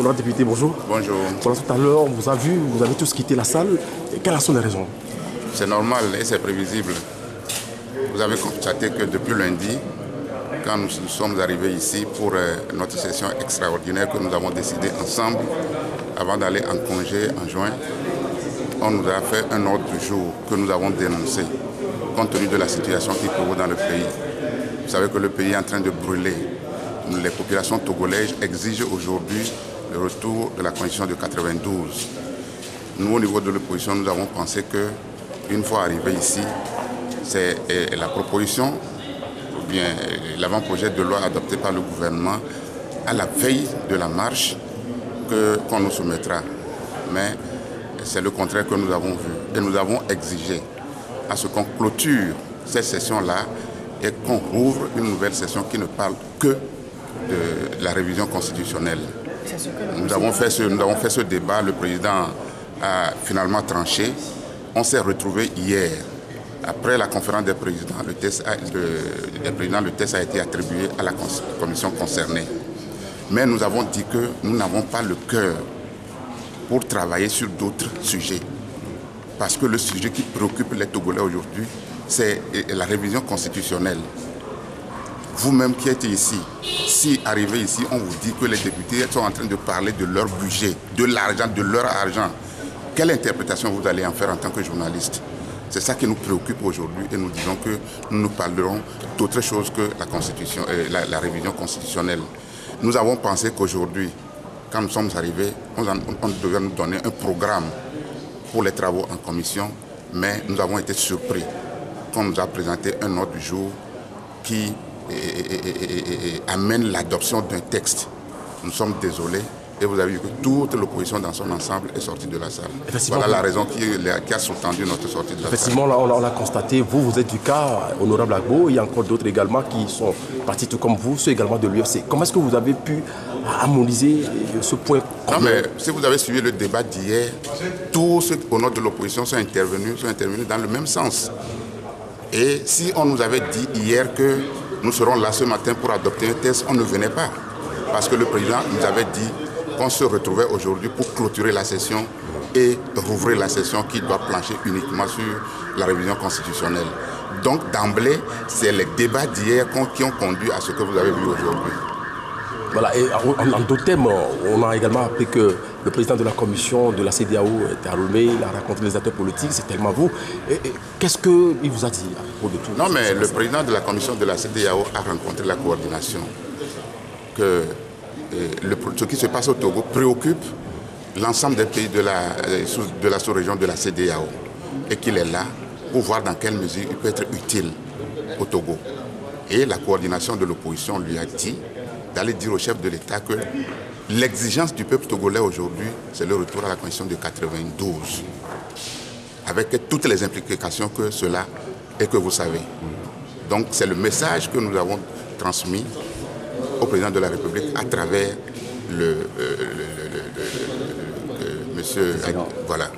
Honorable député, bonjour. Bonjour. Voilà, tout à l'heure, on vous a vu, vous avez tous quitté la salle. Et quelles sont les raisons? C'est normal et c'est prévisible. Vous avez constaté que depuis lundi, quand nous sommes arrivés ici pour notre session extraordinaire que nous avons décidé ensemble, avant d'aller en congé en juin, on nous a fait un ordre du jour que nous avons dénoncé, compte tenu de la situation qui prévaut dans le pays. Vous savez que le pays est en train de brûler. Les populations togolaises exigent aujourd'hui le retour de la constitution de 92. Nous, au niveau de l'opposition, nous avons pensé que, une fois arrivés ici, c'est la proposition, ou bien l'avant-projet de loi adopté par le gouvernement à la veille de la marche qu'on nous soumettra. Mais c'est le contraire que nous avons vu. Et nous avons exigé à ce qu'on clôture cette session-là et qu'on ouvre une nouvelle session qui ne parle que de la révision constitutionnelle. Nous avons fait ce débat, le président a finalement tranché. On s'est retrouvés hier. Après la conférence des présidents, le test a été attribué à la commission concernée. Mais nous avons dit que nous n'avons pas le cœur pour travailler sur d'autres sujets. Parce que le sujet qui préoccupe les Togolais aujourd'hui, c'est la révision constitutionnelle. Vous-même qui êtes ici, si arrivé ici, on vous dit que les députés sont en train de parler de leur budget, de l'argent, de leur argent, quelle interprétation vous allez en faire en tant que journaliste? C'est ça qui nous préoccupe aujourd'hui et nous disons que nous parlerons d'autre chose que la Constitution, la révision constitutionnelle. Nous avons pensé qu'aujourd'hui, quand nous sommes arrivés, on devait nous donner un programme pour les travaux en commission, mais nous avons été surpris qu'on nous a présenté un ordre du jour qui amène l'adoption d'un texte. Nous sommes désolés et vous avez vu que toute l'opposition dans son ensemble est sortie de la salle. Voilà la raison qui a sous-tendu notre sortie de la salle. Effectivement, là, on l'a constaté, vous êtes du cas, honorable Agbo, il y a encore d'autres également qui sont partis tout comme vous, ceux également de l'UFC. Comment est-ce que vous avez pu harmoniser ce point? Non, mais si vous avez suivi le débat d'hier, tous ceux au nom de l'opposition sont intervenus dans le même sens. Et si on nous avait dit hier que nous serons là ce matin pour adopter un texte, on ne venait pas. Parce que le président nous avait dit qu'on se retrouvait aujourd'hui pour clôturer la session et rouvrir la session qui doit plancher uniquement sur la révision constitutionnelle. Donc d'emblée, c'est les débats d'hier qui ont conduit à ce que vous avez vu aujourd'hui. Voilà, et en d'autres termes, on a également appris que le président de la commission de la CEDEAO était à Lomé, il a rencontré les acteurs politiques, c'est tellement vous. Qu'est-ce qu'il vous a dit à propos de tout? Non, mais le président de la commission de la CEDEAO a rencontré la coordination. Que ce qui se passe au Togo préoccupe l'ensemble des pays de la sous-région de la CEDEAO et qu'il est là pour voir dans quelle mesure il peut être utile au Togo. Et la coordination de l'opposition lui a dit d'aller dire au chef de l'État que l'exigence du peuple togolais aujourd'hui, c'est le retour à la constitution de 92, avec toutes les implications que cela et que vous savez. Donc c'est le message que nous avons transmis au président de la République à travers monsieur... Voilà.